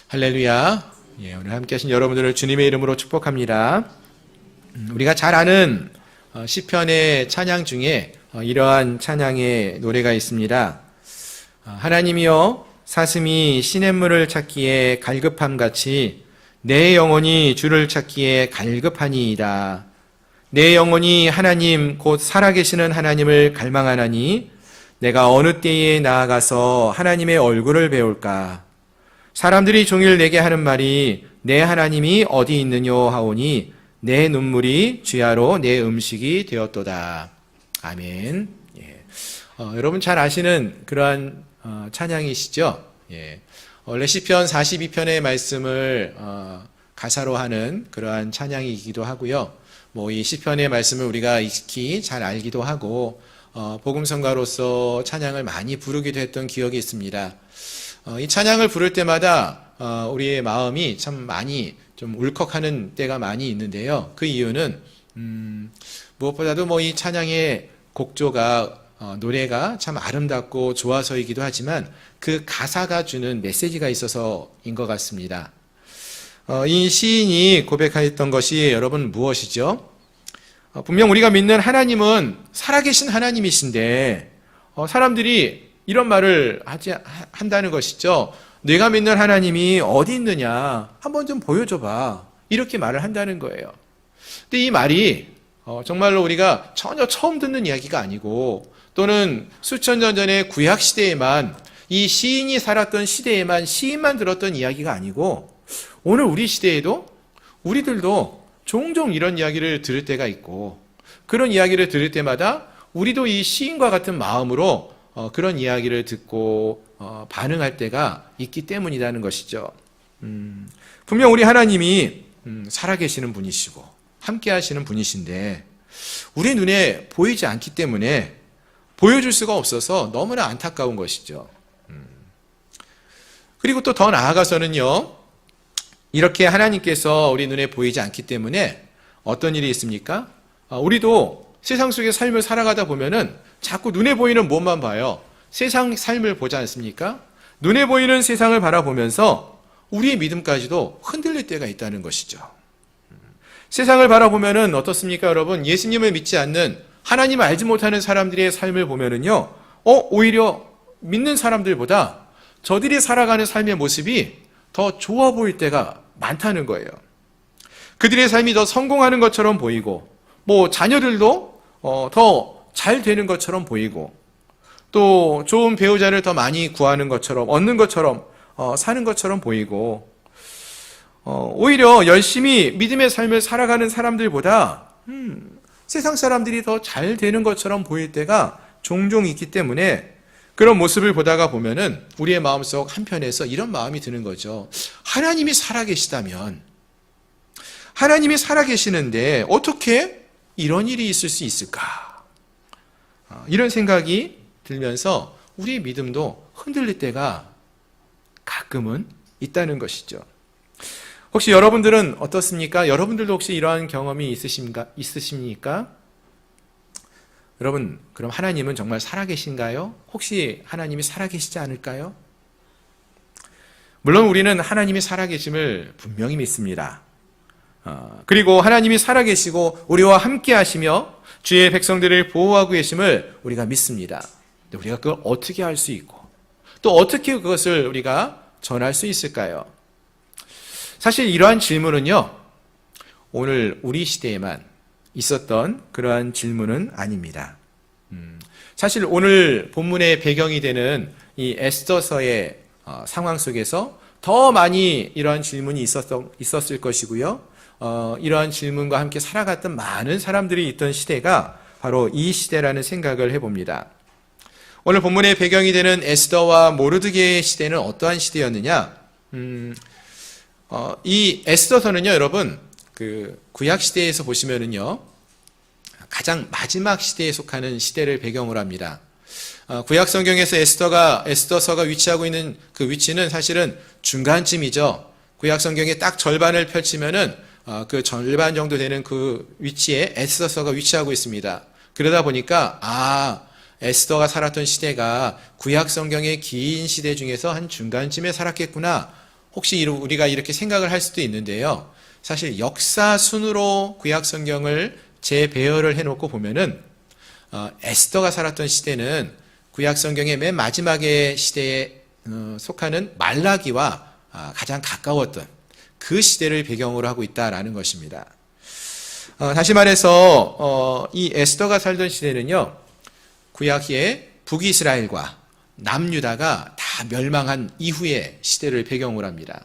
할렐루야. 오늘 함께 하신 여러분들을 주님의 이름으로 축복합니다. 우리가 잘 아는 시편의 찬양 중에 이러한 찬양의 노래가 있습니다. 하나님이여 사슴이 시냇물을 찾기에 갈급함같이 내 영혼이 주를 찾기에 갈급하니이다. 내 영혼이 하나님 곧 살아계시는 하나님을 갈망하나니 내가 어느 때에 나아가서 하나님의 얼굴을 배울까. 사람들이 종일 내게 하는 말이 내 하나님이 어디 있느뇨 하오니 내 눈물이 주야로 내 음식이 되었도다. 아멘. 여러분 잘 아시는 그러한 찬양이시죠? 원래 시편 42편의 말씀을 가사로 하는 그러한 찬양이기도 하고요. 이 시편의 말씀을 우리가 익히 잘 알기도 하고 복음성가로서 찬양을 많이 부르기도 했던 기억이 있습니다. 이 찬양을 부를 때마다 우리의 마음이 참 많이 좀 울컥하는 때가 많이 있는데요. 그 이유는 무엇보다도 이 찬양의 곡조가 노래가 참 아름답고 좋아서이기도 하지만 그 가사가 주는 메시지가 있어서인 것 같습니다. 이 시인이 고백하였던 것이 여러분 무엇이죠? 분명 우리가 믿는 하나님은 살아계신 하나님이신데 사람들이 이런 말을 한다는 것이죠. 내가 믿는 하나님이 어디 있느냐 한번 좀 보여줘봐, 이렇게 말을 한다는 거예요. 근데 이 말이 정말로 우리가 전혀 처음 듣는 이야기가 아니고 또는 수천 년 전에 구약시대에만 이 시인이 살았던 시대에만 시인만 들었던 이야기가 아니고 오늘 우리 시대에도 우리들도 종종 이런 이야기를 들을 때가 있고 그런 이야기를 들을 때마다 우리도 이 시인과 같은 마음으로 그런 이야기를 듣고 반응할 때가 있기 때문이라는 것이죠. 분명 우리 하나님이 살아계시는 분이시고 함께 하시는 분이신데 우리 눈에 보이지 않기 때문에 보여줄 수가 없어서 너무나 안타까운 것이죠. 그리고 또 더 나아가서는요, 이렇게 하나님께서 우리 눈에 보이지 않기 때문에 어떤 일이 있습니까? 우리도 세상 속의 삶을 살아가다 보면은 자꾸 눈에 보이는 무엇만 봐요. 세상 삶을 보지 않습니까? 눈에 보이는 세상을 바라보면서 우리의 믿음까지도 흔들릴 때가 있다는 것이죠. 세상을 바라보면은 어떻습니까, 여러분? 예수님을 믿지 않는, 하나님을 알지 못하는 사람들의 삶을 보면은요, 오히려 믿는 사람들보다 저들이 살아가는 삶의 모습이 더 좋아 보일 때가 많다는 거예요. 그들의 삶이 더 성공하는 것처럼 보이고, 자녀들도 더 잘 되는 것처럼 보이고, 또 좋은 배우자를 더 많이 구하는 것처럼, 얻는 것처럼, 사는 것처럼 보이고, 오히려 열심히 믿음의 삶을 살아가는 사람들보다 세상 사람들이 더 잘 되는 것처럼 보일 때가 종종 있기 때문에 그런 모습을 보다가 보면은 우리의 마음속 한편에서 이런 마음이 드는 거죠. 하나님이 살아계시다면, 하나님이 살아계시는데 어떻게 이런 일이 있을 수 있을까? 이런 생각이 들면서 우리의 믿음도 흔들릴 때가 가끔은 있다는 것이죠. 혹시 여러분들은 어떻습니까? 여러분들도 혹시 이러한 경험이 있으십니까? 여러분, 그럼 하나님은 정말 살아계신가요? 혹시 하나님이 살아계시지 않을까요? 물론 우리는 하나님이 살아계심을 분명히 믿습니다. 그리고 하나님이 살아계시고 우리와 함께 하시며 주의 백성들을 보호하고 계심을 우리가 믿습니다. 근데 우리가 그걸 어떻게 할 수 있고 또 어떻게 그것을 우리가 전할 수 있을까요? 사실 이러한 질문은요, 오늘 우리 시대에만 있었던 그러한 질문은 아닙니다. 사실 오늘 본문의 배경이 되는 이 에스더서의 상황 속에서 더 많이 이러한 질문이 있었을 것이고요. 이러한 질문과 함께 살아갔던 많은 사람들이 있던 시대가 바로 이 시대라는 생각을 해봅니다. 오늘 본문의 배경이 되는 에스더와 모르드게의 시대는 어떠한 시대였느냐? 이 에스더서는요, 여러분, 그 구약 시대에서 보시면은요, 가장 마지막 시대에 속하는 시대를 배경으로 합니다. 구약 성경에서 에스더서가 위치하고 있는 그 위치는 사실은 중간쯤이죠. 구약 성경의 딱 절반을 펼치면은 그 절반 정도 되는 그 위치에 에스더서가 위치하고 있습니다. 그러다 보니까 에스더가 살았던 시대가 구약 성경의 긴 시대 중에서 한 중간쯤에 살았겠구나. 혹시 우리가 이렇게 생각을 할 수도 있는데요. 사실 역사 순으로 구약 성경을 재배열을 해놓고 보면은 에스더가 살았던 시대는 구약 성경의 맨 마지막의 시대에 속하는 말라기와 가장 가까웠던 그 시대를 배경으로 하고 있다라는 것입니다. 다시 말해서 이 에스더가 살던 시대는요, 구약의 북이스라엘과 남유다가 다 멸망한 이후의 시대를 배경으로 합니다.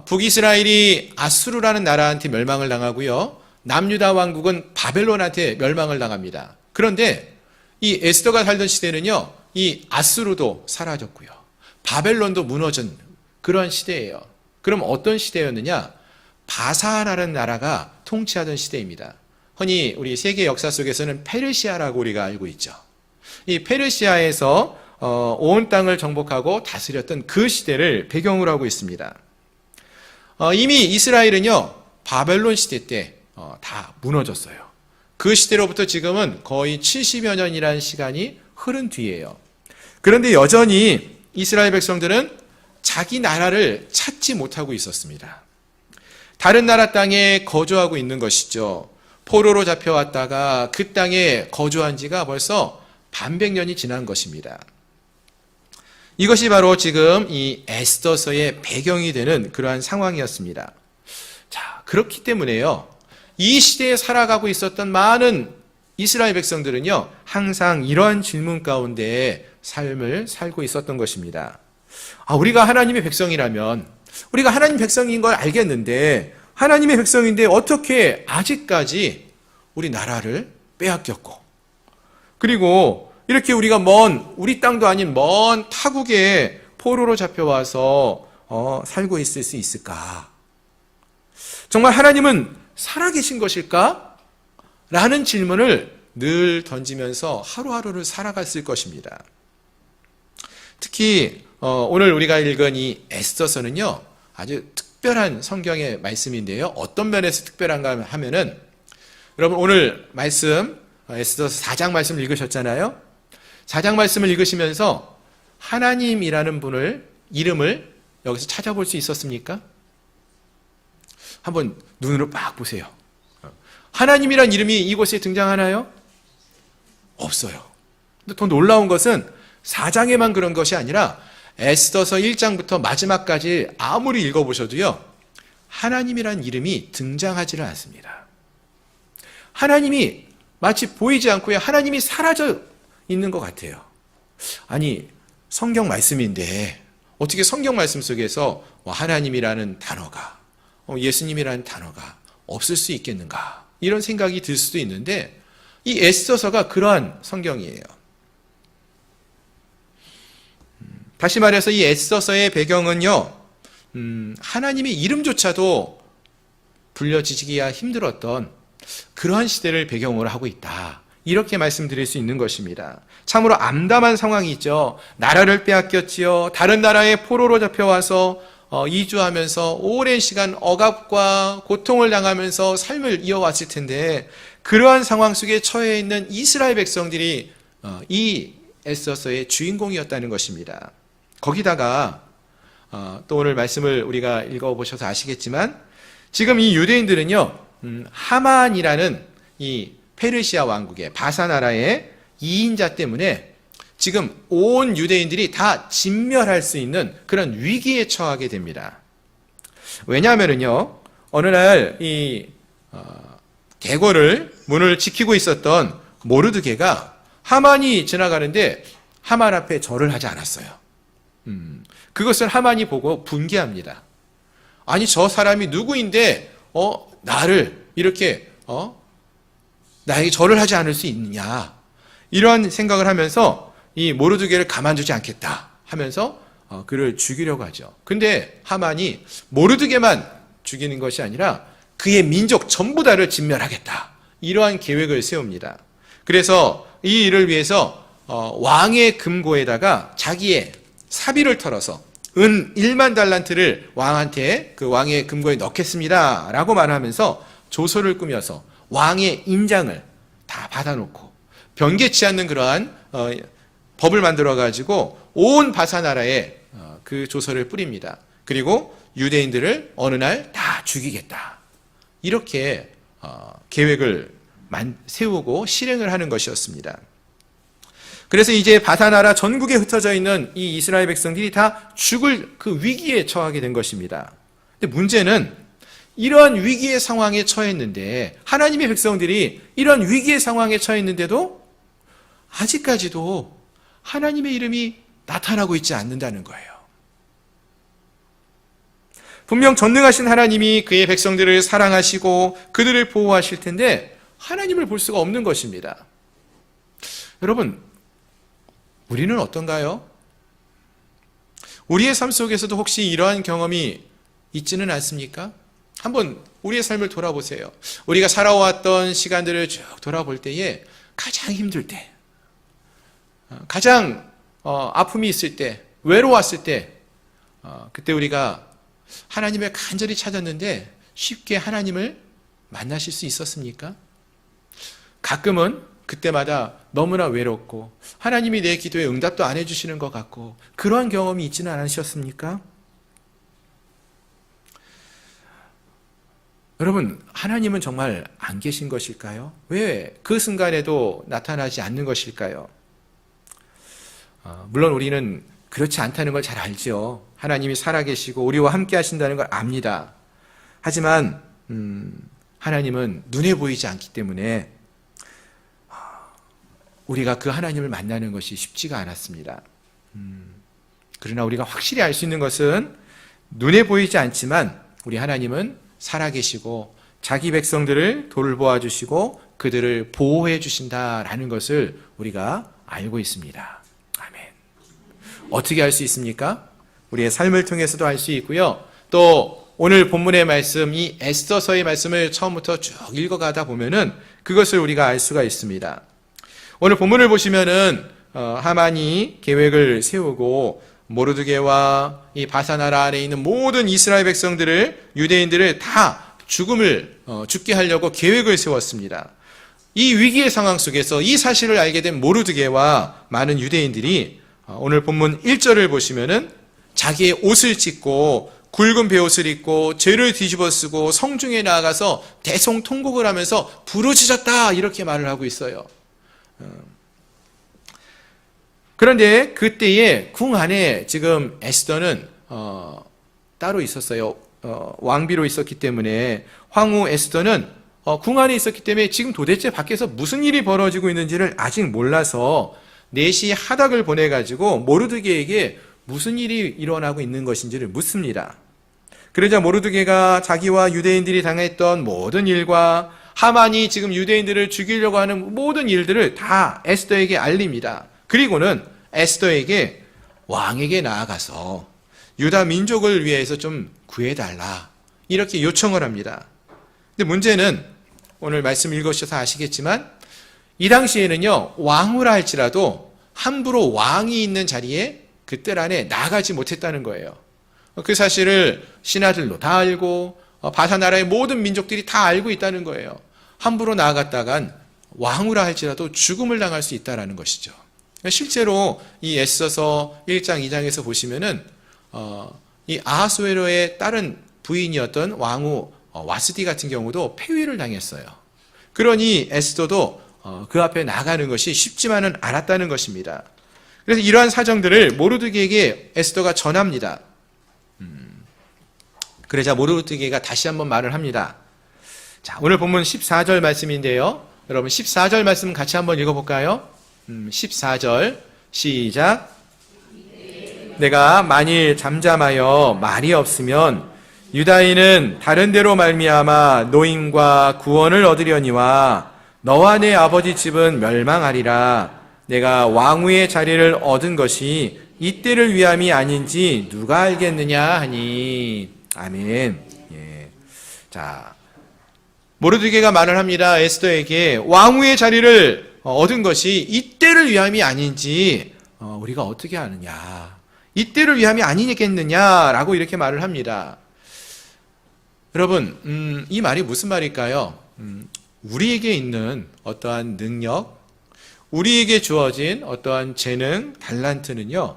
북이스라엘이 아수르라는 나라한테 멸망을 당하고요, 남유다 왕국은 바벨론한테 멸망을 당합니다. 그런데 이 에스더가 살던 시대는요, 이 아수르도 사라졌고요, 바벨론도 무너진 그런 시대예요. 그럼 어떤 시대였느냐? 바사라는 나라가 통치하던 시대입니다. 흔히 우리 세계 역사 속에서는 페르시아라고 우리가 알고 있죠. 이 페르시아에서 온 땅을 정복하고 다스렸던 그 시대를 배경으로 하고 있습니다. 이미 이스라엘은요, 바벨론 시대 때 다 무너졌어요. 그 시대로부터 지금은 거의 70여 년이라는 시간이 흐른 뒤에요. 그런데 여전히 이스라엘 백성들은 자기 나라를 찾지 못하고 있었습니다. 다른 나라 땅에 거주하고 있는 것이죠. 포로로 잡혀왔다가 그 땅에 거주한 지가 벌써 반백년이 지난 것입니다. 이것이 바로 지금 이 에스더서의 배경이 되는 그러한 상황이었습니다. 자, 그렇기 때문에요, 이 시대에 살아가고 있었던 많은 이스라엘 백성들은요, 항상 이러한 질문 가운데 삶을 살고 있었던 것입니다. 우리가 하나님의 백성이라면, 우리가 하나님 백성인 걸 알겠는데, 하나님의 백성인데 어떻게 아직까지 우리 나라를 빼앗겼고, 그리고 이렇게 우리가 우리 땅도 아닌 먼 타국에 포로로 잡혀와서 살고 있을 수 있을까? 정말 하나님은 살아계신 것일까? 라는 질문을 늘 던지면서 하루하루를 살아갔을 것입니다. 특히 오늘 우리가 읽은 이 에스더서는요, 아주 특별한 성경의 말씀인데요. 어떤 면에서 특별한가 하면은, 여러분 오늘 말씀, 에스더서 4장 말씀을 읽으셨잖아요. 4장 말씀을 읽으시면서 하나님이라는 이름을 여기서 찾아볼 수 있었습니까? 한번 눈으로 빡 보세요. 하나님이란 이름이 이곳에 등장하나요? 없어요. 근데 더 놀라운 것은 4장에만 그런 것이 아니라 에스더서 1장부터 마지막까지 아무리 읽어보셔도요, 하나님이란 이름이 등장하지를 않습니다. 하나님이 마치 보이지 않고요, 하나님이 사라져 있는 것 같아요. 아니, 성경 말씀인데 어떻게 성경 말씀 속에서 하나님이라는 단어가, 예수님이라는 단어가 없을 수 있겠는가, 이런 생각이 들 수도 있는데, 이 에스더서가 그러한 성경이에요. 다시 말해서 이 에스더서의 배경은요, 하나님의 이름조차도 불려지기가 힘들었던 그러한 시대를 배경으로 하고 있다, 이렇게 말씀드릴 수 있는 것입니다. 참으로 암담한 상황이 있죠. 나라를 빼앗겼지요. 다른 나라에 포로로 잡혀와서 이주하면서 오랜 시간 억압과 고통을 당하면서 삶을 이어왔을 텐데, 그러한 상황 속에 처해 있는 이스라엘 백성들이 이 에스더서의 주인공이었다는 것입니다. 거기다가 또 오늘 말씀을 우리가 읽어보셔서 아시겠지만, 지금 이 유대인들은요, 하만이라는 이 페르시아 왕국의 바사 나라의 2인자 때문에 지금 온 유대인들이 다 진멸할 수 있는 그런 위기에 처하게 됩니다. 왜냐하면요, 어느 날 이 대궐을 문을 지키고 있었던 모르드게가 하만이 지나가는데 하만 앞에 절을 하지 않았어요. 그것을 하만이 보고 분개합니다. 아니, 저 사람이 누구인데 나를 이렇게 나에게 절을 하지 않을 수 있느냐, 이런 생각을 하면서 이 모르드게를 가만두지 않겠다 하면서 그를 죽이려고 하죠. 근데 하만이 모르드게만 죽이는 것이 아니라 그의 민족 전부 다를 진멸하겠다, 이러한 계획을 세웁니다. 그래서 이 일을 위해서 왕의 금고에다가 자기의 사비를 털어서 은 1만 달란트를 왕한테, 그 왕의 금고에 넣겠습니다 라고 말하면서 조서를 꾸며서 왕의 인장을 다 받아놓고 변개치 않는 그러한 법을 만들어 가지고 온 바사 나라에 그 조서를 뿌립니다. 그리고 유대인들을 어느 날 다 죽이겠다. 이렇게 계획을 세우고 실행을 하는 것이었습니다. 그래서 이제 바사나라 전국에 흩어져 있는 이 이스라엘 백성들이 다 죽을 그 위기에 처하게 된 것입니다. 근데 문제는 이러한 위기의 상황에 처했는데, 하나님의 백성들이 이러한 위기의 상황에 처했는데도 아직까지도 하나님의 이름이 나타나고 있지 않는다는 거예요. 분명 전능하신 하나님이 그의 백성들을 사랑하시고 그들을 보호하실 텐데 하나님을 볼 수가 없는 것입니다. 여러분, 우리는 어떤가요? 우리의 삶 속에서도 혹시 이러한 경험이 있지는 않습니까? 한번 우리의 삶을 돌아보세요. 우리가 살아왔던 시간들을 쭉 돌아볼 때에 가장 힘들 때, 가장 아픔이 있을 때, 외로웠을 때, 그때 우리가 하나님을 간절히 찾았는데 쉽게 하나님을 만나실 수 있었습니까? 가끔은 그때마다 너무나 외롭고 하나님이 내 기도에 응답도 안 해주시는 것 같고 그러한 경험이 있지는 않으셨습니까? 여러분, 하나님은 정말 안 계신 것일까요? 왜 그 순간에도 나타나지 않는 것일까요? 물론 우리는 그렇지 않다는 걸 잘 알죠. 하나님이 살아계시고 우리와 함께 하신다는 걸 압니다. 하지만 하나님은 눈에 보이지 않기 때문에 우리가 그 하나님을 만나는 것이 쉽지가 않았습니다. 그러나 우리가 확실히 알 수 있는 것은 눈에 보이지 않지만 우리 하나님은 살아계시고 자기 백성들을 돌보아 주시고 그들을 보호해 주신다라는 것을 우리가 알고 있습니다. 아멘. 어떻게 알 수 있습니까? 우리의 삶을 통해서도 알 수 있고요. 또 오늘 본문의 말씀, 이 에스더서의 말씀을 처음부터 쭉 읽어가다 보면은 그것을 우리가 알 수가 있습니다. 오늘 본문을 보시면은 하만이 계획을 세우고 모르드게와 이 바사나라 안에 있는 모든 이스라엘 백성들을, 유대인들을 다 죽게 하려고 계획을 세웠습니다. 이 위기의 상황 속에서 이 사실을 알게 된 모르드게와 많은 유대인들이 오늘 본문 1절을 보시면은 자기의 옷을 찢고 굵은 베옷을 입고 죄를 뒤집어 쓰고 성중에 나아가서 대성통곡을 하면서 부르짖었다 이렇게 말을 하고 있어요. 그런데 그때에 궁 안에 지금 에스더는 따로 있었어요. 왕비로 있었기 때문에 황후 에스더는 궁 안에 있었기 때문에 지금 도대체 밖에서 무슨 일이 벌어지고 있는지를 아직 몰라서 넷이 하닥을 보내가지고 모르드게에게 무슨 일이 일어나고 있는 것인지를 묻습니다. 그러자 모르드게가 자기와 유대인들이 당했던 모든 일과 하만이 지금 유대인들을 죽이려고 하는 모든 일들을 다 에스더에게 알립니다. 그리고는 에스더에게 왕에게 나아가서 유다 민족을 위해서 좀 구해달라 이렇게 요청을 합니다. 근데 문제는 오늘 말씀 읽으셔서 아시겠지만 이 당시에는요, 왕후라 할지라도 함부로 왕이 있는 자리에 그 뜰 안에 나가지 못했다는 거예요. 그 사실을 신하들도 다 알고 바사나라의 모든 민족들이 다 알고 있다는 거예요. 함부로 나아갔다간 왕후라 할지라도 죽음을 당할 수 있다는 것이죠. 실제로 이 에스더서 1장 2장에서 보시면은 이 아하수에로의 다른 부인이었던 왕후 와스디 같은 경우도 폐위를 당했어요. 그러니 에스더도 그 앞에 나가는 것이 쉽지만은 않았다는 것입니다. 그래서 이러한 사정들을 모르드게에게 에스더가 전합니다. 그러자 모르드게가 다시 한번 말을 합니다. 자, 오늘 본문 14절 말씀인데요. 여러분 14절 말씀 같이 한번 읽어볼까요? 14절 시작. 내가 만일 잠잠하여 말이 없으면 유다인은 다른 데로 말미암아 노임과 구원을 얻으려니와 너와 내 아버지 집은 멸망하리라. 내가 왕후의 자리를 얻은 것이 이때를 위함이 아닌지 누가 알겠느냐 하니. 아멘. 예. 자, 모르드게가 말을 합니다. 에스더에게 왕후의 자리를 얻은 것이 이때를 위함이 아닌지 우리가 어떻게 아느냐. 이때를 위함이 아니겠느냐라고 이렇게 말을 합니다. 여러분, 이 말이 무슨 말일까요? 우리에게 있는 어떠한 능력, 우리에게 주어진 어떠한 재능, 달란트는요,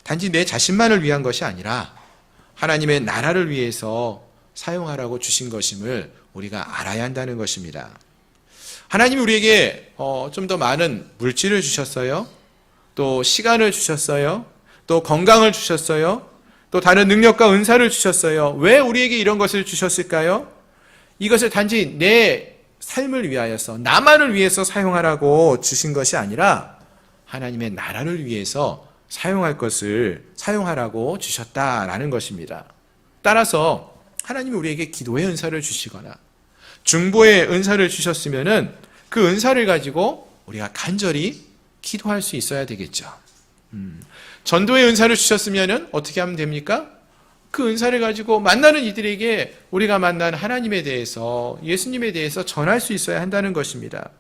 단지 내 자신만을 위한 것이 아니라 하나님의 나라를 위해서 사용하라고 주신 것임을 우리가 알아야 한다는 것입니다. 하나님이 우리에게 좀 더 많은 물질을 주셨어요. 또 시간을 주셨어요. 또 건강을 주셨어요. 또 다른 능력과 은사를 주셨어요. 왜 우리에게 이런 것을 주셨을까요? 이것을 단지 내 삶을 위하여서, 나만을 위해서 사용하라고 주신 것이 아니라 하나님의 나라를 위해서 사용할 것을 사용하라고 주셨다라는 것입니다. 따라서 하나님이 우리에게 기도의 은사를 주시거나 중보의 은사를 주셨으면은 그 은사를 가지고 우리가 간절히 기도할 수 있어야 되겠죠. 전도의 은사를 주셨으면은 어떻게 하면 됩니까? 그 은사를 가지고 만나는 이들에게 우리가 만난 하나님에 대해서, 예수님에 대해서 전할 수 있어야 한다는 것입니다.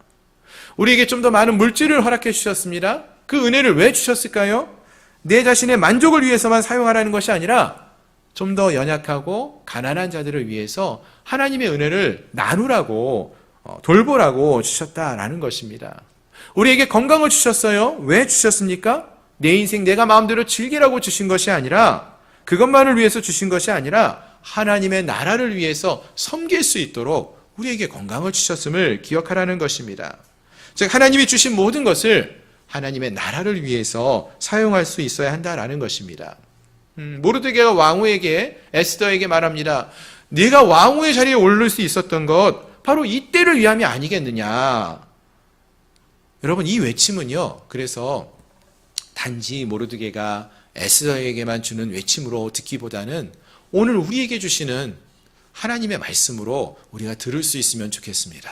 우리에게 좀 더 많은 물질을 허락해 주셨습니다. 그 은혜를 왜 주셨을까요? 내 자신의 만족을 위해서만 사용하라는 것이 아니라 좀 더 연약하고 가난한 자들을 위해서 하나님의 은혜를 나누라고, 돌보라고 주셨다라는 것입니다. 우리에게 건강을 주셨어요. 왜 주셨습니까? 내 인생 내가 마음대로 즐기라고 주신 것이 아니라, 그것만을 위해서 주신 것이 아니라 하나님의 나라를 위해서 섬길 수 있도록 우리에게 건강을 주셨음을 기억하라는 것입니다. 즉 하나님이 주신 모든 것을 하나님의 나라를 위해서 사용할 수 있어야 한다라는 것입니다. 모르드게가 왕후에게, 에스더에게 말합니다. 네가 왕후의 자리에 오를 수 있었던 것 바로 이 때를 위함이 아니겠느냐. 여러분, 이 외침은요, 그래서 단지 모르드게가 에스더에게만 주는 외침으로 듣기보다는 오늘 우리에게 주시는 하나님의 말씀으로 우리가 들을 수 있으면 좋겠습니다.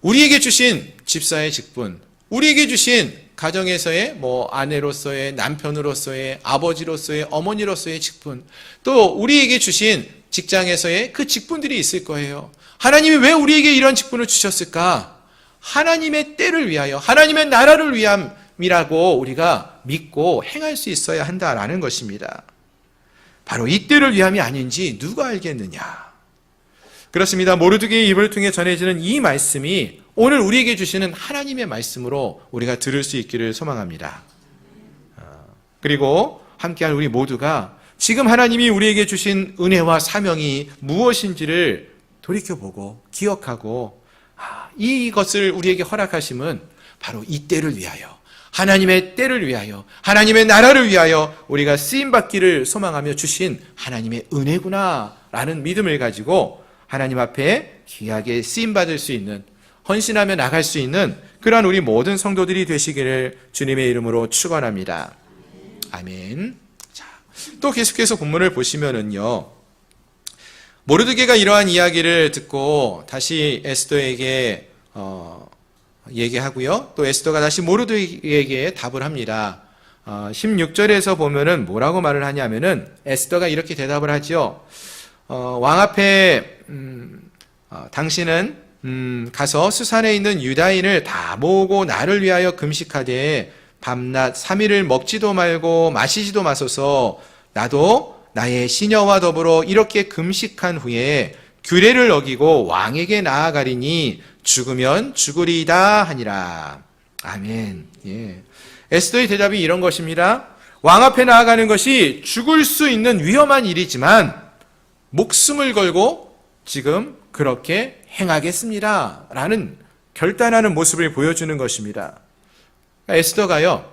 우리에게 주신 집사의 직분, 우리에게 주신 가정에서의 아내로서의, 남편으로서의, 아버지로서의, 어머니로서의 직분, 또 우리에게 주신 직장에서의 그 직분들이 있을 거예요. 하나님이 왜 우리에게 이런 직분을 주셨을까? 하나님의 때를 위하여, 하나님의 나라를 위함이라고 우리가 믿고 행할 수 있어야 한다라는 것입니다. 바로 이 때를 위함이 아닌지 누가 알겠느냐? 그렇습니다. 모르드게의 입을 통해 전해지는 이 말씀이 오늘 우리에게 주시는 하나님의 말씀으로 우리가 들을 수 있기를 소망합니다. 그리고 함께한 우리 모두가 지금 하나님이 우리에게 주신 은혜와 사명이 무엇인지를 돌이켜보고 기억하고 이것을 우리에게 허락하심은 바로 이 때를 위하여, 하나님의 때를 위하여, 하나님의 나라를 위하여 우리가 쓰임받기를 소망하며 주신 하나님의 은혜구나 라는 믿음을 가지고 하나님 앞에 귀하게 쓰임받을 수 있는, 헌신하며 나갈 수 있는 그러한 우리 모든 성도들이 되시기를 주님의 이름으로 축원합니다. 아멘. 자, 또 계속해서 본문을 보시면은요, 모르드게가 이러한 이야기를 듣고 다시 에스더에게 얘기하고요, 또 에스더가 다시 모르드게에게 답을 합니다. 16절에서 보면은 뭐라고 말을 하냐면은 에스더가 이렇게 대답을 하죠. 왕 앞에 당신은 가서 수산에 있는 유다인을 다 모으고 나를 위하여 금식하되 밤낮 3일을 먹지도 말고 마시지도 마소서. 나도 나의 시녀와 더불어 이렇게 금식한 후에 규례를 어기고 왕에게 나아가리니 죽으면 죽으리이다 하니라. 아멘. 예. 에스더의 대답이 이런 것입니다. 왕 앞에 나아가는 것이 죽을 수 있는 위험한 일이지만 목숨을 걸고 지금 그렇게 행하겠습니다 라는 결단하는 모습을 보여주는 것입니다. 에스더가요,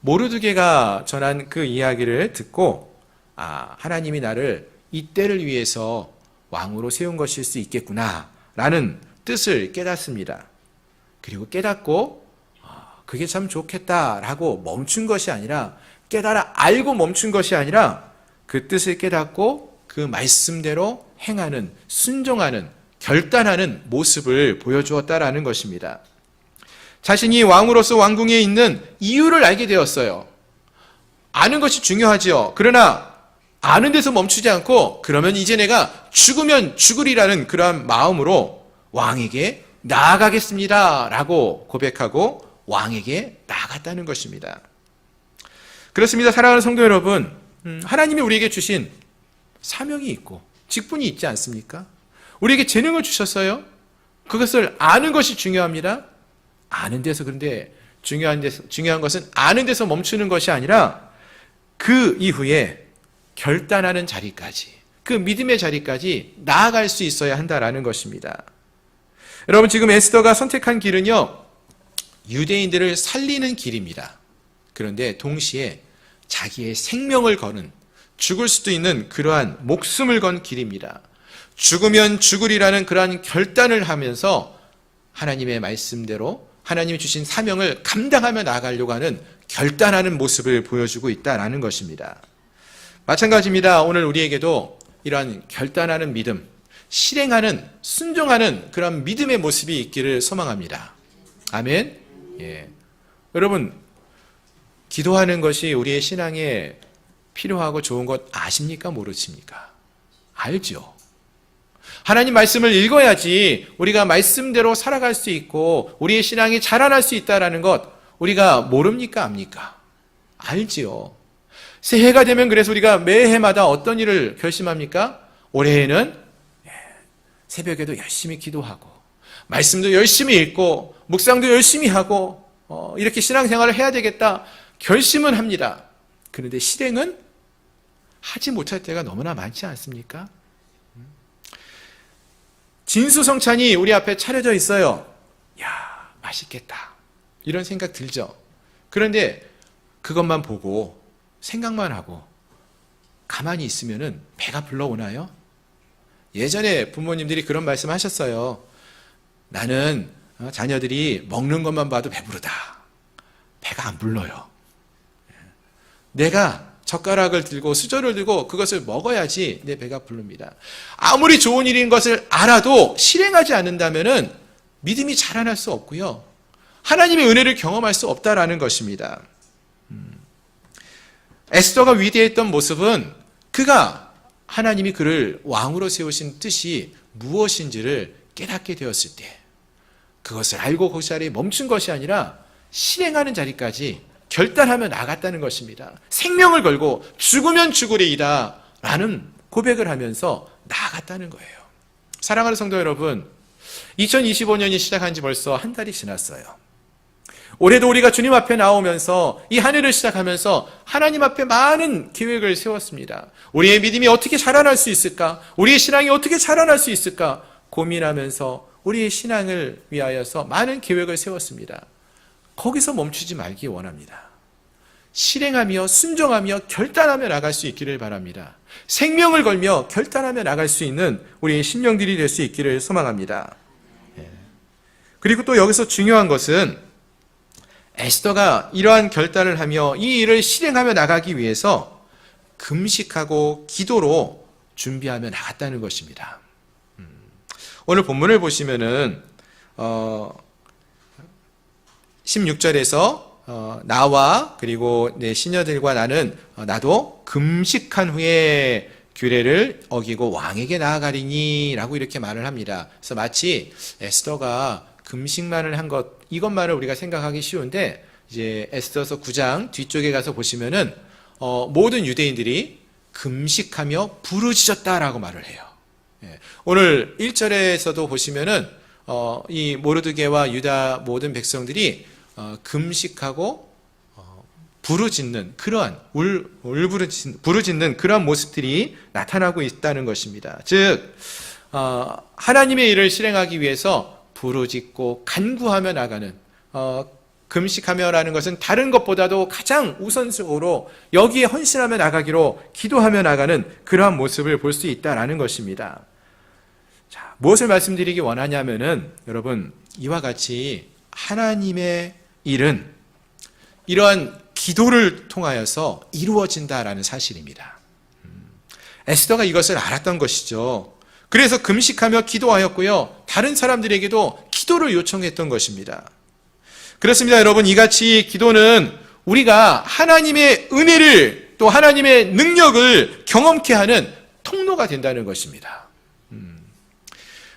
모르드게가 전한 그 이야기를 듣고 하나님이 나를 이 때를 위해서 왕으로 세운 것일 수 있겠구나 라는 뜻을 깨닫습니다. 그리고 깨닫고 그게 참 좋겠다라고 멈춘 것이 아니라, 깨달아 알고 멈춘 것이 아니라 그 뜻을 깨닫고 그 말씀대로 행하는, 순종하는, 결단하는 모습을 보여주었다라는 것입니다. 자신이 왕으로서 왕궁에 있는 이유를 알게 되었어요. 아는 것이 중요하지요. 그러나 아는 데서 멈추지 않고 그러면 이제 내가 죽으면 죽으리라는 그러한 마음으로 왕에게 나아가겠습니다 라고 고백하고 왕에게 나아갔다는 것입니다. 그렇습니다. 사랑하는 성도 여러분, 하나님이 우리에게 주신 사명이 있고 직분이 있지 않습니까? 우리에게 재능을 주셨어요. 그것을 아는 것이 중요합니다. 아는 데서, 그런데 중요한 것은 아는 데서 멈추는 것이 아니라 그 이후에 결단하는 자리까지, 그 믿음의 자리까지 나아갈 수 있어야 한다라는 것입니다. 여러분, 지금 에스더가 선택한 길은요, 유대인들을 살리는 길입니다. 그런데 동시에 자기의 생명을 거는, 죽을 수도 있는 그러한 목숨을 건 길입니다. 죽으면 죽으리라는 그러한 결단을 하면서 하나님의 말씀대로 하나님이 주신 사명을 감당하며 나아가려고 하는 결단하는 모습을 보여주고 있다는 것입니다. 마찬가지입니다. 오늘 우리에게도 이러한 결단하는 믿음, 실행하는, 순종하는 그런 믿음의 모습이 있기를 소망합니다. 아멘. 예. 여러분, 기도하는 것이 우리의 신앙에 필요하고 좋은 것 아십니까? 모르십니까? 알죠. 하나님 말씀을 읽어야지 우리가 말씀대로 살아갈 수 있고 우리의 신앙이 자라날 수 있다는 것 우리가 모릅니까? 압니까? 알지요. 새해가 되면 그래서 우리가 매해마다 어떤 일을 결심합니까? 올해에는 새벽에도 열심히 기도하고 말씀도 열심히 읽고 묵상도 열심히 하고 이렇게 신앙생활을 해야 되겠다 결심은 합니다. 그런데 실행은 하지 못할 때가 너무나 많지 않습니까? 진수성찬이 우리 앞에 차려져 있어요. 야, 맛있겠다. 이런 생각 들죠. 그런데 그것만 보고 생각만 하고 가만히 있으면은 배가 불러오나요? 예전에 부모님들이 그런 말씀 하셨어요. 나는 자녀들이 먹는 것만 봐도 배부르다. 배가 안 불러요. 내가 젓가락을 들고 수저를 들고 그것을 먹어야지 내 배가 부릅니다. 아무리 좋은 일인 것을 알아도 실행하지 않는다면은 믿음이 자라날 수 없고요. 하나님의 은혜를 경험할 수 없다라는 것입니다. 에스더가 위대했던 모습은 그가 하나님이 그를 왕으로 세우신 뜻이 무엇인지를 깨닫게 되었을 때 그것을 알고 그 자리에 멈춘 것이 아니라 실행하는 자리까지 결단하며 나갔다는 것입니다. 생명을 걸고 죽으면 죽으리이다 라는 고백을 하면서 나아갔다는 거예요. 사랑하는 성도 여러분, 2025년이 시작한 지 벌써 한 달이 지났어요. 올해도 우리가 주님 앞에 나오면서 이 한 해를 시작하면서 하나님 앞에 많은 계획을 세웠습니다. 우리의 믿음이 어떻게 자라날 수 있을까? 우리의 신앙이 어떻게 자라날 수 있을까? 고민하면서 우리의 신앙을 위하여서 많은 계획을 세웠습니다. 거기서 멈추지 말기 원합니다. 실행하며 순종하며 결단하며 나갈 수 있기를 바랍니다. 생명을 걸며 결단하며 나갈 수 있는 우리의 심령들이 될 수 있기를 소망합니다. 그리고 또 여기서 중요한 것은 에스더가 이러한 결단을 하며 이 일을 실행하며 나가기 위해서 금식하고 기도로 준비하며 나갔다는 것입니다. 오늘 본문을 보시면은 16절에서 나와 그리고 내 시녀들과 나도 금식한 후에 규례를 어기고 왕에게 나아가리니 라고 이렇게 말을 합니다. 그래서 마치 에스더가 금식만을 한 것, 이것만을 우리가 생각하기 쉬운데 이제 에스더서 9장 뒤쪽에 가서 보시면은 모든 유대인들이 금식하며 부르짖었다라고 말을 해요. 오늘 1절에서도 보시면은 이 모르드게와 유다 모든 백성들이 금식하고 부르짖는 그러한 부르짖는 그러한 모습들이 나타나고 있다는 것입니다. 즉 하나님의 일을 실행하기 위해서 부르짖고 간구하며 나가는 금식하며라는 것은 다른 것보다도 가장 우선적으로 여기에 헌신하며 나가기로 기도하며 나가는 그러한 모습을 볼 수 있다라는 것입니다. 자, 무엇을 말씀드리기 원하냐면은 여러분 이와 같이 하나님의 일은 이러한 기도를 통하여서 이루어진다라는 사실입니다. 에스더가 이것을 알았던 것이죠. 그래서 금식하며 기도하였고요. 다른 사람들에게도 기도를 요청했던 것입니다. 그렇습니다. 여러분, 이같이 기도는 우리가 하나님의 은혜를 또 하나님의 능력을 경험케 하는 통로가 된다는 것입니다.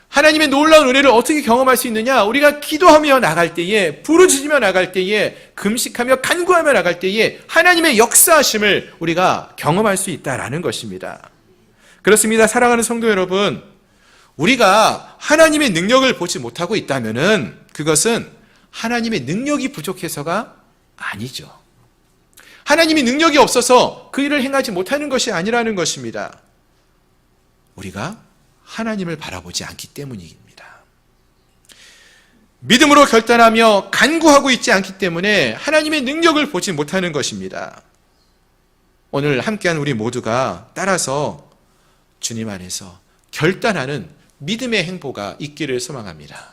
하나님의 놀라운 은혜를 어떻게 경험할 수 있느냐? 우리가 기도하며 나갈 때에, 부르짖으며 나갈 때에, 금식하며 간구하며 나갈 때에 하나님의 역사하심을 우리가 경험할 수 있다라는 것입니다. 그렇습니다. 사랑하는 성도 여러분, 우리가 하나님의 능력을 보지 못하고 있다면은 그것은 하나님의 능력이 부족해서가 아니죠. 하나님이 능력이 없어서 그 일을 행하지 못하는 것이 아니라는 것입니다. 우리가 하나님을 바라보지 않기 때문입니다. 믿음으로 결단하며 간구하고 있지 않기 때문에 하나님의 능력을 보지 못하는 것입니다. 오늘 함께한 우리 모두가 따라서 주님 안에서 결단하는 믿음의 행보가 있기를 소망합니다.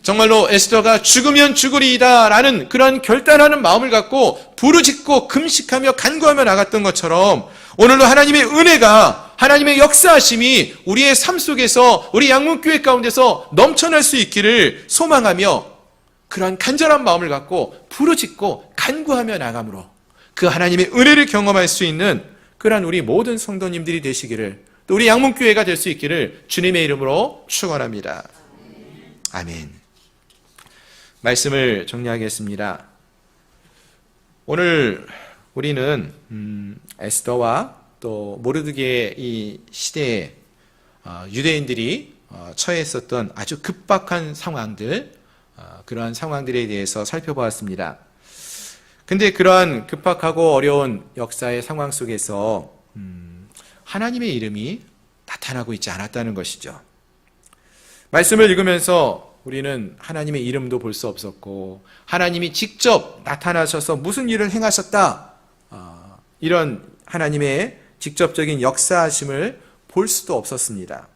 정말로 에스더가 죽으면 죽으리이다 라는 그런 결단하는 마음을 갖고 부르짖고 금식하며 간구하며 나갔던 것처럼 오늘도 하나님의 은혜가, 하나님의 역사하심이 우리의 삶 속에서, 우리 양문교회 가운데서 넘쳐날 수 있기를 소망하며 그러한 간절한 마음을 갖고 부르짖고 간구하며 나감으로 그 하나님의 은혜를 경험할 수 있는 그러한 우리 모든 성도님들이 되시기를, 또 우리 양문교회가 될 수 있기를 주님의 이름으로 축원합니다. 아멘. 말씀을 정리하겠습니다. 오늘 우리는 에스더와 또 모르드게의 이 시대에 유대인들이 처했었던 아주 급박한 상황들, 그러한 상황들에 대해서 살펴보았습니다. 근데 그러한 급박하고 어려운 역사의 상황 속에서 하나님의 이름이 나타나고 있지 않았다는 것이죠. 말씀을 읽으면서 우리는 하나님의 이름도 볼 수 없었고 하나님이 직접 나타나셔서 무슨 일을 행하셨다, 이런 하나님의 직접적인 역사하심을 볼 수도 없었습니다.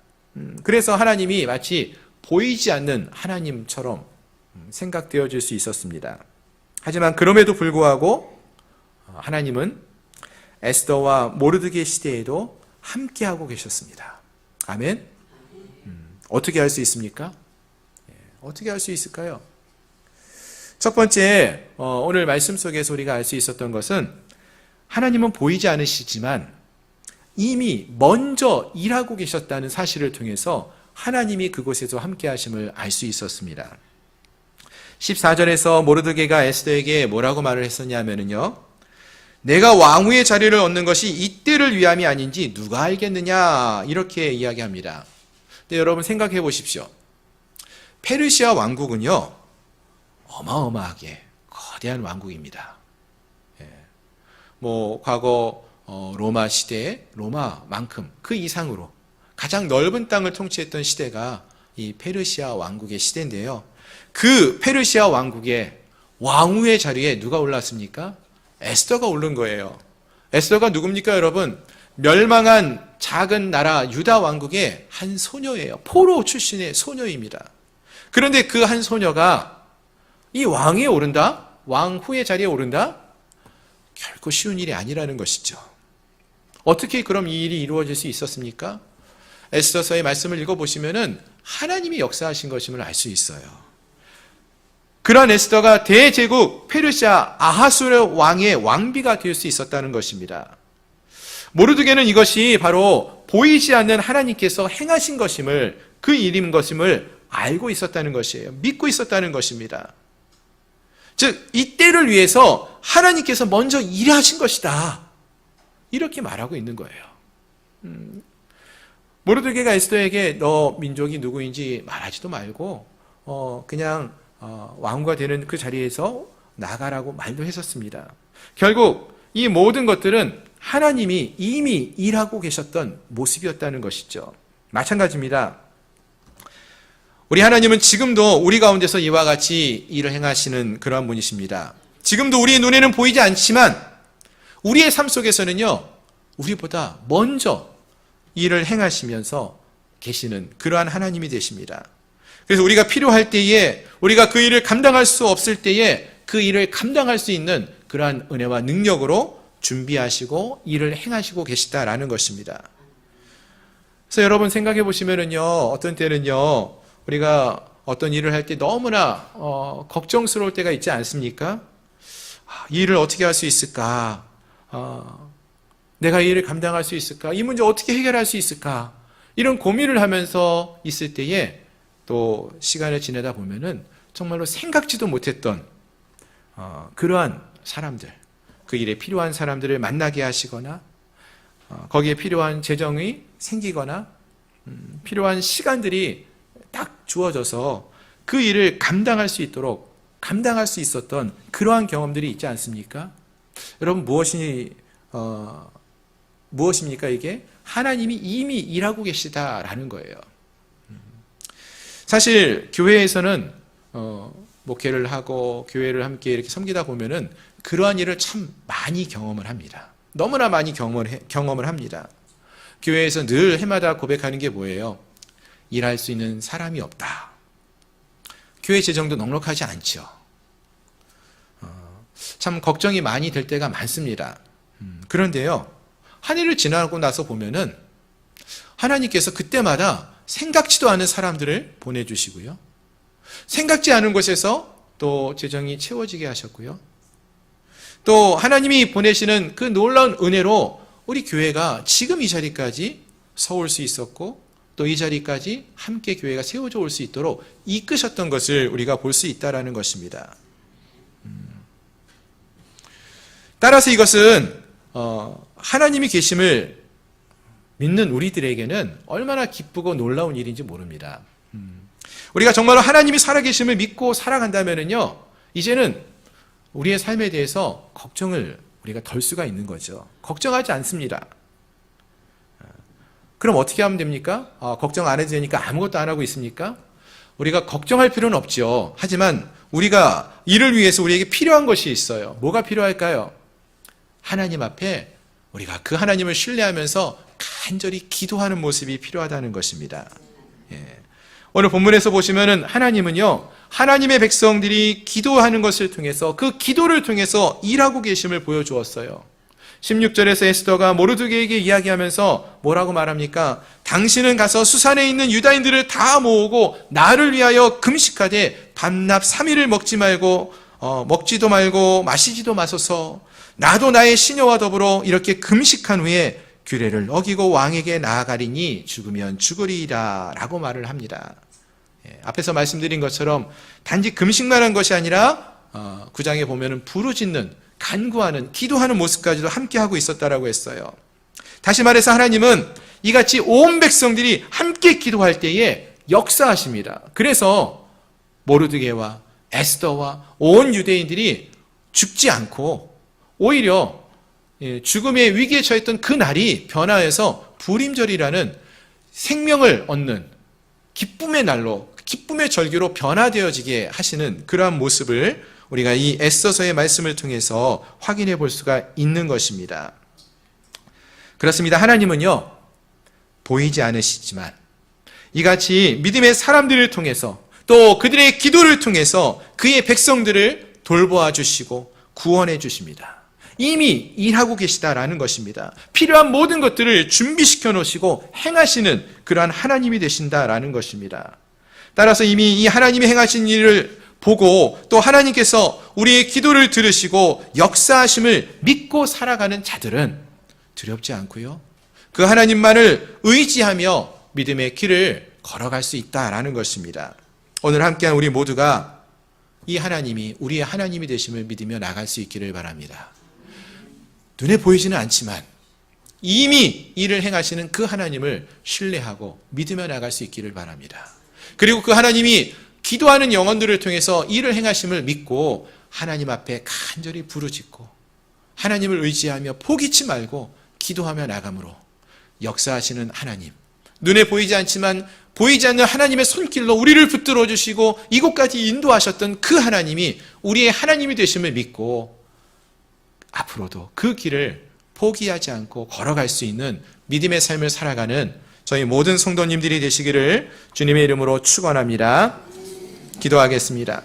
그래서 하나님이 마치 보이지 않는 하나님처럼 생각되어질 수 있었습니다. 하지만 그럼에도 불구하고 하나님은 에스더와 모르드게 시대에도 함께하고 계셨습니다. 아멘. 어떻게 할 수 있습니까? 어떻게 할 수 있을까요? 첫 번째, 오늘 말씀 속에서 우리가 알 수 있었던 것은 하나님은 보이지 않으시지만 이미 먼저 일하고 계셨다는 사실을 통해서 하나님이 그곳에서 함께 하심을 알 수 있었습니다. 14절에서 모르드게가 에스더에게 뭐라고 말을 했었냐면요, 내가 왕후의 자리를 얻는 것이 이때를 위함이 아닌지 누가 알겠느냐, 이렇게 이야기합니다. 근데 여러분 생각해 보십시오. 페르시아 왕국은요, 어마어마하게 거대한 왕국입니다. 과거 로마 시대에 로마만큼 그 이상으로 가장 넓은 땅을 통치했던 시대가 이 페르시아 왕국의 시대인데요. 그 페르시아 왕국의 왕후의 자리에 누가 올랐습니까? 에스더가 오른 거예요. 에스더가 누굽니까, 여러분? 멸망한 작은 나라 유다 왕국의 한 소녀예요. 포로 출신의 소녀입니다. 그런데 그 한 소녀가 이 왕위에 오른다? 왕후의 자리에 오른다? 결코 쉬운 일이 아니라는 것이죠. 어떻게 그럼 이 일이 이루어질 수 있었습니까? 에스더서의 말씀을 읽어보시면은 하나님이 역사하신 것임을 알 수 있어요. 그런 에스더가 대제국 페르시아 아하수르 왕의 왕비가 될 수 있었다는 것입니다. 모르드게는 이것이 바로 보이지 않는 하나님께서 행하신 것임을, 그 일인 것임을 알고 있었다는 것이에요. 믿고 있었다는 것입니다. 즉, 이때를 위해서 하나님께서 먼저 일하신 것이다, 이렇게 말하고 있는 거예요. 모르드게가 에스더에게 너 민족이 누구인지 말하지도 말고 그냥 왕후가 되는 그 자리에서 나가라고 말도 했었습니다. 결국 이 모든 것들은 하나님이 이미 일하고 계셨던 모습이었다는 것이죠. 마찬가지입니다. 우리 하나님은 지금도 우리 가운데서 이와 같이 일을 행하시는 그러한 분이십니다. 지금도 우리의 눈에는 보이지 않지만 우리의 삶 속에서는요, 우리보다 먼저 일을 행하시면서 계시는 그러한 하나님이 되십니다. 그래서 우리가 필요할 때에, 우리가 그 일을 감당할 수 없을 때에 그 일을 감당할 수 있는 그러한 은혜와 능력으로 준비하시고 일을 행하시고 계시다라는 것입니다. 그래서 여러분 생각해 보시면은요, 어떤 때는요, 우리가 어떤 일을 할 때 너무나 걱정스러울 때가 있지 않습니까? 이 일을 어떻게 할 수 있을까? 내가 이 일을 감당할 수 있을까? 이 문제 어떻게 해결할 수 있을까? 이런 고민을 하면서 있을 때에 또 시간을 지내다 보면은 정말로 생각지도 못했던 그러한 사람들, 그 일에 필요한 사람들을 만나게 하시거나 거기에 필요한 재정이 생기거나 필요한 시간들이 딱 주어져서 그 일을 감당할 수 있도록 감당할 수 있었던 그러한 경험들이 있지 않습니까? 여러분 무엇입니까 이게? 하나님이 이미 일하고 계시다라는 거예요. 사실 교회에서는 목회를 하고 교회를 함께 이렇게 섬기다 보면은 그러한 일을 참 많이 경험을 합니다. 너무나 많이 경험을 합니다. 교회에서 늘 해마다 고백하는 게 뭐예요? 일할 수 있는 사람이 없다. 교회 재정도 넉넉하지 않죠. 참 걱정이 많이 될 때가 많습니다. 그런데요, 한 해를 지나고 나서 보면은 하나님께서 그때마다 생각지도 않은 사람들을 보내주시고요. 생각지 않은 곳에서 또 재정이 채워지게 하셨고요. 또 하나님이 보내시는 그 놀라운 은혜로 우리 교회가 지금 이 자리까지 서올 수 있었고 또 이 자리까지 함께 교회가 세워져 올 수 있도록 이끄셨던 것을 우리가 볼 수 있다는 것입니다. 따라서 이것은 하나님이 계심을 믿는 우리들에게는 얼마나 기쁘고 놀라운 일인지 모릅니다. 우리가 정말로 하나님이 살아계심을 믿고 살아간다면요, 이제는 우리의 삶에 대해서 걱정을 우리가 덜 수가 있는 거죠. 걱정하지 않습니다. 그럼 어떻게 하면 됩니까? 걱정 안 해도 되니까 아무것도 안 하고 있습니까? 우리가 걱정할 필요는 없죠. 하지만 우리가 이를 위해서 우리에게 필요한 것이 있어요. 뭐가 필요할까요? 하나님 앞에 우리가 그 하나님을 신뢰하면서 간절히 기도하는 모습이 필요하다는 것입니다. 오늘 본문에서 보시면은 하나님은요, 하나님의 백성들이 기도하는 것을 통해서 그 기도를 통해서 일하고 계심을 보여주었어요. 16절에서 에스더가 모르드게에게 이야기하면서 뭐라고 말합니까? 당신은 가서 수산에 있는 유다인들을 다 모으고 나를 위하여 금식하되 밤낮 3일을 먹지도 말고 마시지도 마소서. 나도 나의 시녀와 더불어 이렇게 금식한 후에 규례를 어기고 왕에게 나아가리니 죽으면 죽으리이다 라고 말을 합니다. 앞에서 말씀드린 것처럼 단지 금식만 한 것이 아니라 9장에 보면은 부르짖는, 간구하는, 기도하는 모습까지도 함께 하고 있었다라고 했어요. 다시 말해서 하나님은 이같이 온 백성들이 함께 기도할 때에 역사하십니다. 그래서 모르드게와 에스더와 온 유대인들이 죽지 않고 오히려 죽음의 위기에 처했던 그 날이 변화해서 부림절이라는 생명을 얻는 기쁨의 날로, 기쁨의 절기로 변화되어지게 하시는 그러한 모습을 우리가 이 에스더서의 말씀을 통해서 확인해 볼 수가 있는 것입니다. 그렇습니다. 하나님은요, 보이지 않으시지만 이같이 믿음의 사람들을 통해서 또 그들의 기도를 통해서 그의 백성들을 돌보아 주시고 구원해 주십니다. 이미 일하고 계시다라는 것입니다. 필요한 모든 것들을 준비시켜 놓으시고 행하시는 그러한 하나님이 되신다라는 것입니다. 따라서 이미 이 하나님이 행하신 일을 보고 또 하나님께서 우리의 기도를 들으시고 역사하심을 믿고 살아가는 자들은 두렵지 않고요, 그 하나님만을 의지하며 믿음의 길을 걸어갈 수 있다라는 것입니다. 오늘 함께한 우리 모두가 이 하나님이 우리의 하나님이 되심을 믿으며 나갈 수 있기를 바랍니다. 눈에 보이지는 않지만 이미 일을 행하시는 그 하나님을 신뢰하고 믿으며 나갈 수 있기를 바랍니다. 그리고 그 하나님이 기도하는 영혼들을 통해서 일을 행하심을 믿고 하나님 앞에 간절히 부르짖고 하나님을 의지하며 포기치 말고 기도하며 나감으로 역사하시는 하나님, 눈에 보이지 않지만 보이지 않는 하나님의 손길로 우리를 붙들어 주시고 이곳까지 인도하셨던 그 하나님이 우리의 하나님이 되심을 믿고 앞으로도 그 길을 포기하지 않고 걸어갈 수 있는 믿음의 삶을 살아가는 저희 모든 성도님들이 되시기를 주님의 이름으로 축원합니다. 기도하겠습니다.